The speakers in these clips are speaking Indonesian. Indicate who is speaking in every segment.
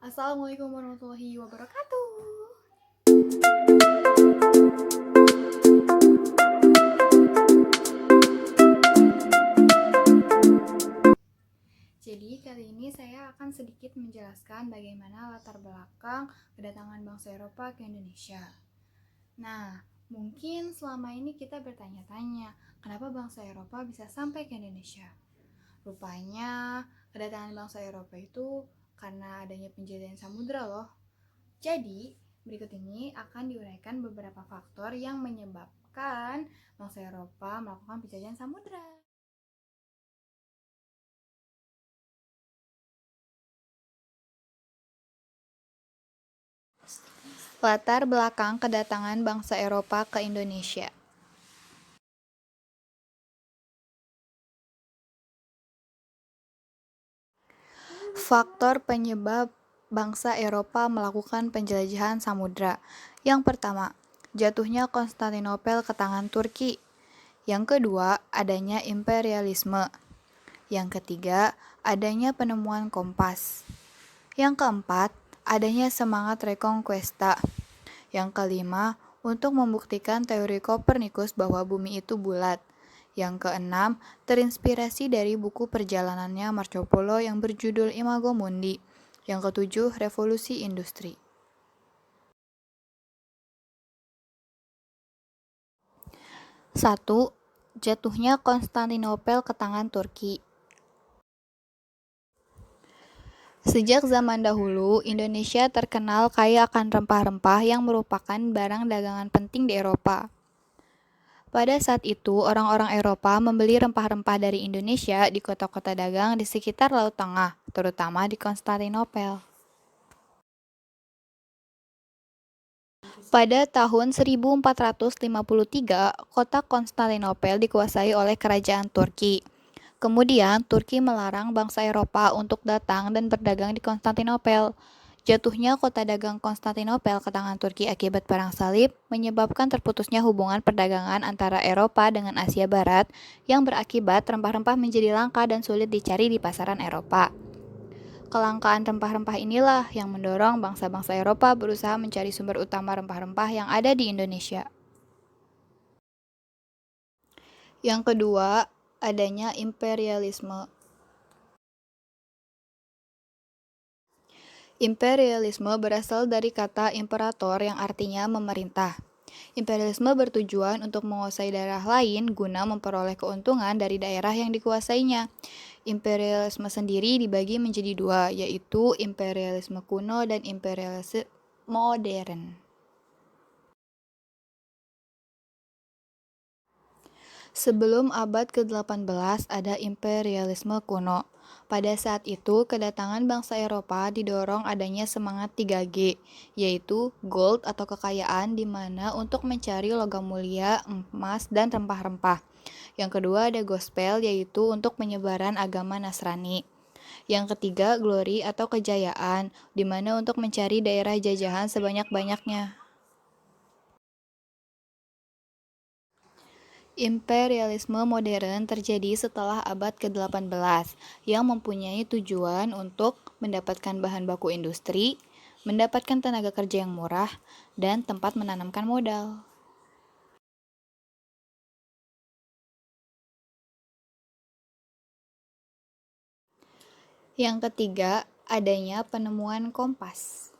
Speaker 1: Assalamualaikum warahmatullahi wabarakatuh. Jadi kali ini saya akan sedikit menjelaskan bagaimana latar belakang kedatangan bangsa Eropa ke Indonesia. Nah, mungkin selama ini kita bertanya-tanya, kenapa bangsa Eropa bisa sampai ke Indonesia? Rupanya, kedatangan bangsa Eropa itu karena adanya penjajahan samudra loh. Jadi, berikut ini akan diuraikan beberapa faktor yang menyebabkan bangsa Eropa melakukan penjajahan samudra. Latar belakang kedatangan bangsa Eropa ke Indonesia. Faktor penyebab bangsa Eropa melakukan penjelajahan samudra. Yang pertama, jatuhnya Konstantinopel ke tangan Turki. Yang kedua, adanya imperialisme. Yang ketiga, adanya penemuan kompas. Yang keempat, adanya semangat reconquista. Yang kelima, untuk membuktikan teori Kopernikus bahwa bumi itu bulat. Yang keenam, terinspirasi dari buku perjalanannya Marco Polo yang berjudul Imago Mundi. Yang ketujuh, revolusi industri. 1. Jatuhnya Konstantinopel ke tangan Turki. Sejak zaman dahulu, Indonesia terkenal kaya akan rempah-rempah yang merupakan barang dagangan penting di Eropa. Pada saat itu, orang-orang Eropa membeli rempah-rempah dari Indonesia di kota-kota dagang di sekitar Laut Tengah, terutama di Konstantinopel. Pada tahun 1453, kota Konstantinopel dikuasai oleh kerajaan Turki. Kemudian, Turki melarang bangsa Eropa untuk datang dan berdagang di Konstantinopel. Jatuhnya kota dagang Konstantinopel ke tangan Turki akibat Perang Salib menyebabkan terputusnya hubungan perdagangan antara Eropa dengan Asia Barat yang berakibat rempah-rempah menjadi langka dan sulit dicari di pasaran Eropa. Kelangkaan rempah-rempah inilah yang mendorong bangsa-bangsa Eropa berusaha mencari sumber utama rempah-rempah yang ada di Indonesia. Yang kedua, adanya imperialisme. Imperialisme berasal dari kata imperator yang artinya memerintah. Imperialisme bertujuan untuk menguasai daerah lain guna memperoleh keuntungan dari daerah yang dikuasainya. Imperialisme sendiri dibagi menjadi dua, yaitu imperialisme kuno dan imperialisme modern. Sebelum abad ke-18 ada imperialisme kuno. Pada saat itu, kedatangan bangsa Eropa didorong adanya semangat 3G, yaitu gold atau kekayaan di mana untuk mencari logam mulia, emas, dan rempah-rempah. Yang kedua ada gospel, yaitu untuk penyebaran agama Nasrani. Yang ketiga, glory atau kejayaan, di mana untuk mencari daerah jajahan sebanyak-banyaknya. Imperialisme modern terjadi setelah abad ke-18 yang mempunyai tujuan untuk mendapatkan bahan baku industri, mendapatkan tenaga kerja yang murah, dan tempat menanamkan modal. Yang ketiga, adanya penemuan kompas.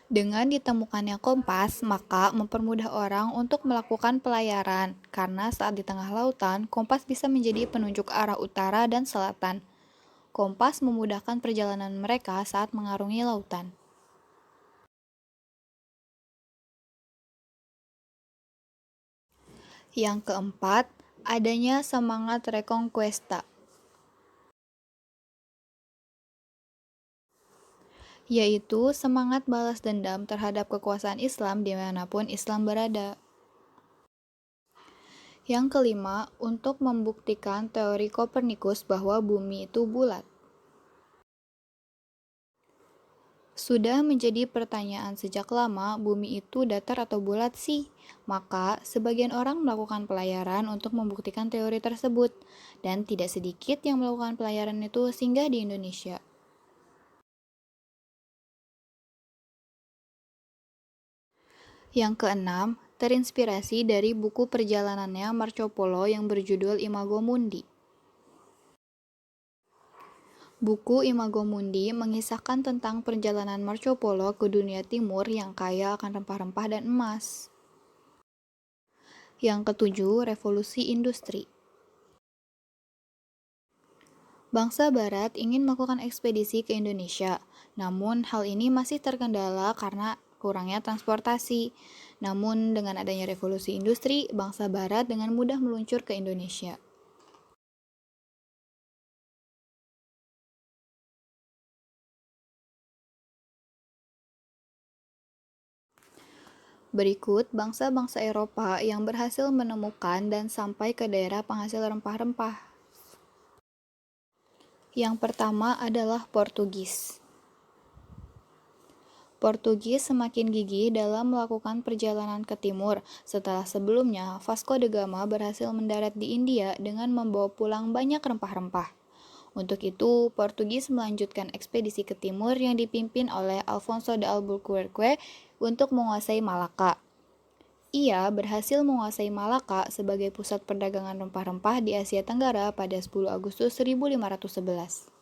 Speaker 1: Dengan ditemukannya kompas, maka mempermudah orang untuk melakukan pelayaran, karena saat di tengah lautan, kompas bisa menjadi penunjuk arah utara dan selatan. Kompas memudahkan perjalanan mereka saat mengarungi lautan. Yang keempat, adanya semangat reconquista, yaitu semangat balas dendam terhadap kekuasaan Islam dimanapun Islam berada. Yang kelima, untuk membuktikan teori Kopernikus bahwa bumi itu bulat. Sudah menjadi pertanyaan sejak lama, bumi itu datar atau bulat sih? Maka, sebagian orang melakukan pelayaran untuk membuktikan teori tersebut, dan tidak sedikit yang melakukan pelayaran itu singgah di Indonesia. Yang keenam, terinspirasi dari buku perjalanannya Marco Polo yang berjudul Imago Mundi. Buku Imago Mundi mengisahkan tentang perjalanan Marco Polo ke dunia timur yang kaya akan rempah-rempah dan emas. Yang ketujuh, revolusi industri. Bangsa Barat ingin melakukan ekspedisi ke Indonesia, namun hal ini masih terkendala karena kurangnya transportasi. Namun dengan adanya revolusi industri, bangsa Barat dengan mudah meluncur ke Indonesia. Berikut bangsa-bangsa Eropa yang berhasil menemukan dan sampai ke daerah penghasil rempah-rempah. Yang pertama adalah Portugis. Portugis semakin gigih dalam melakukan perjalanan ke timur setelah sebelumnya Vasco da Gama berhasil mendarat di India dengan membawa pulang banyak rempah-rempah. Untuk itu, Portugis melanjutkan ekspedisi ke timur yang dipimpin oleh Alfonso de Albuquerque untuk menguasai Malaka. Ia berhasil menguasai Malaka sebagai pusat perdagangan rempah-rempah di Asia Tenggara pada 10 Agustus 1511.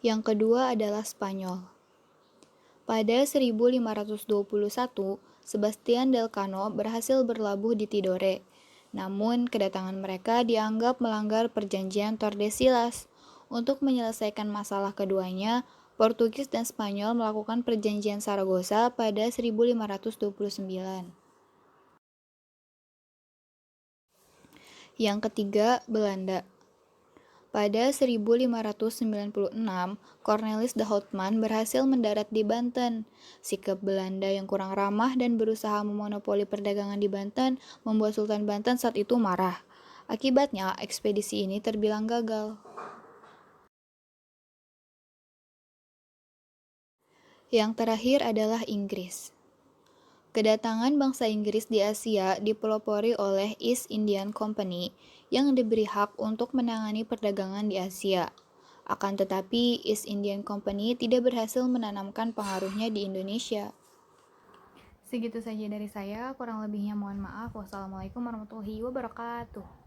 Speaker 1: Yang kedua adalah Spanyol. Pada 1521, Sebastian del Cano berhasil berlabuh di Tidore. Namun, kedatangan mereka dianggap melanggar perjanjian Tordesillas. Untuk menyelesaikan masalah keduanya, Portugis dan Spanyol melakukan perjanjian Saragossa pada 1529. Yang ketiga, Belanda. Pada 1596, Cornelis de Houtman berhasil mendarat di Banten. Sikap Belanda yang kurang ramah dan berusaha memonopoli perdagangan di Banten membuat Sultan Banten saat itu marah. Akibatnya, ekspedisi ini terbilang gagal. Yang terakhir adalah Inggris. Kedatangan bangsa Inggris di Asia dipelopori oleh East Indian Company yang diberi hak untuk menangani perdagangan di Asia. Akan tetapi, East Indian Company tidak berhasil menanamkan pengaruhnya di Indonesia. Segitu saja dari saya, kurang lebihnya mohon maaf. Wassalamualaikum warahmatullahi wabarakatuh.